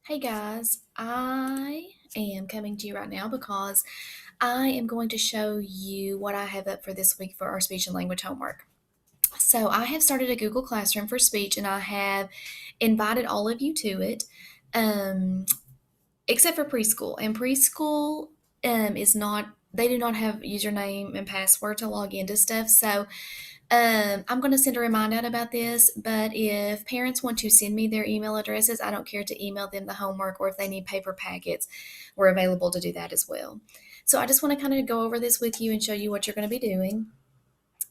Hey guys, I am coming to you right now because I am going to show you what I have up for this week for our speech and language homework. So, I have started a Google Classroom for speech and I have invited all of you to it, um, except for preschool. And preschool is not, they do not have username and password to log into stuff. So, I'm going to send a reminder out about this, but if parents want to send me their email addresses, I don't care to email them the homework, or if they need paper packets, we're available to do that as well. So I just want to kind of go over this with you and show you what you're going to be doing.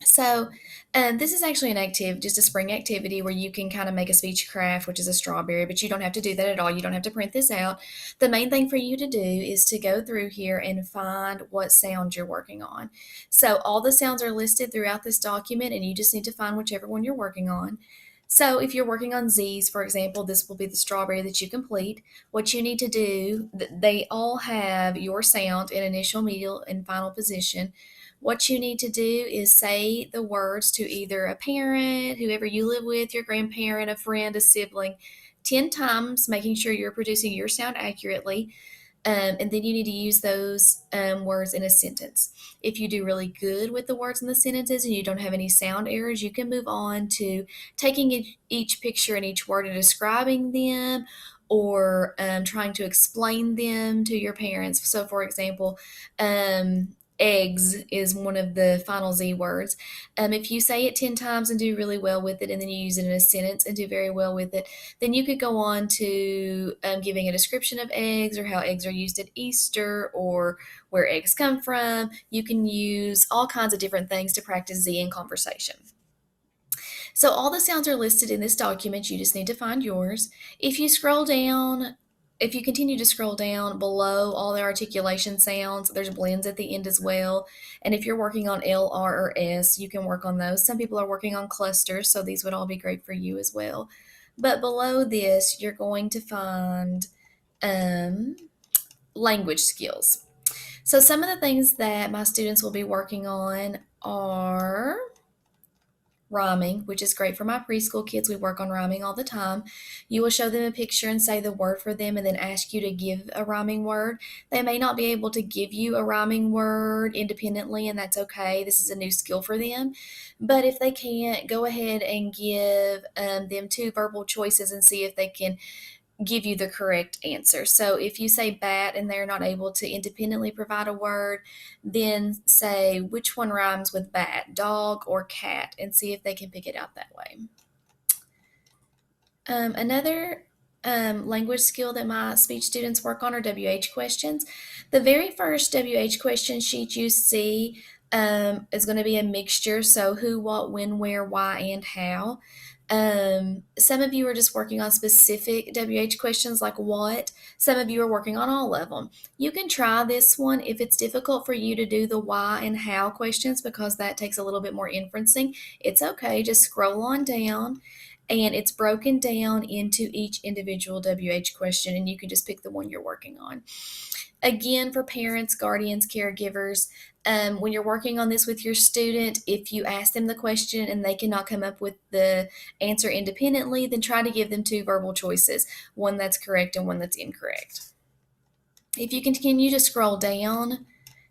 So, this is actually just a spring activity where you can kind of make a speech craft, which is a strawberry, but you don't have to do that at all. You don't have to print this out. The main thing for you to do is to go through here and find what sound you're working on. So, all the sounds are listed throughout this document, and you just need to find whichever one you're working on. So, if you're working on Z's, for example, this will be the strawberry that you complete. What you need to do, they all have your sound in initial, medial, and final position. What you need to do is say the words to either a parent, whoever you live with, your grandparent, a friend, a sibling, 10 times, making sure you're producing your sound accurately. And then you need to use those words in a sentence. If you do really good with the words in the sentences and you don't have any sound errors, you can move on to taking each picture and each word and describing them, or trying to explain them to your parents. So, for example, eggs is one of the final Z words. If you say it 10 times and do really well with it, and then you use it in a sentence and do very well with it, then you could go on to giving a description of eggs, or how eggs are used at Easter, or where eggs come from. You can use all kinds of different things to practice Z in conversation. So all the sounds are listed in this document. You just need to find yours. If you scroll down, if you continue to scroll down below all the articulation sounds, there's blends at the end as well. And if you're working on L, R, or S, you can work on those. Some people are working on clusters, so these would all be great for you as well. But below this, you're going to find um, language skills. So some of the things that my students will be working on are rhyming, which is great for my preschool kids. We work on rhyming all the time. You will show them a picture and say the word for them, and then ask you to give a rhyming word. They may not be able to give you a rhyming word independently, and that's okay. This is a new skill for them. But if they can't, go ahead and give them two verbal choices and see if they can give you the correct answer. So if you say bat and they're not able to independently provide a word, then say which one rhymes with bat, dog or cat, and see if they can pick it out that way. Another language skill that my speech students work on are WH questions. The very first WH question sheet you see is going to be a mixture. So who, what, when, where, why, and how. Some of you are just working on specific WH questions like what. Some of you are working on all of them. You can try this one if it's difficult for you to do the why and how questions, because that takes a little bit more inferencing. It's okay. Just scroll on down, and it's broken down into each individual WH question, and you can just pick the one you're working on. Again, for parents, guardians, caregivers, when you're working on this with your student, if you ask them the question and they cannot come up with the answer independently, then try to give them two verbal choices, one that's correct and one that's incorrect. If you continue to scroll down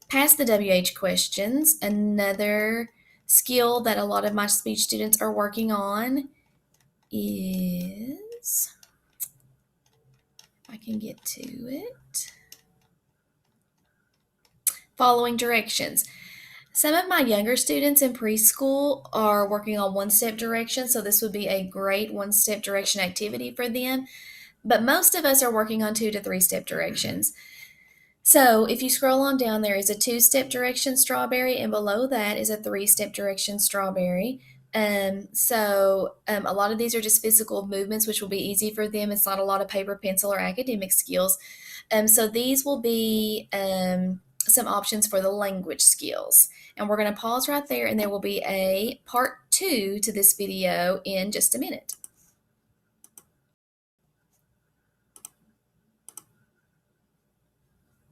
past the WH questions, another skill that a lot of my speech students are working on is, if I can get to it, following directions. Some of my younger students in preschool are working on one-step directions, so this would be a great one-step direction activity for them. But most of us are working on 2 to 3-step directions. So if you scroll on down, there is a 2-step direction strawberry, and below that is a 3-step direction strawberry. A lot of these are just physical movements, which will be easy for them. It's not a lot of paper, pencil, or academic skills. So these will be some options for the language skills. And we're going to pause right there, and there will be a part 2 to this video in just a minute.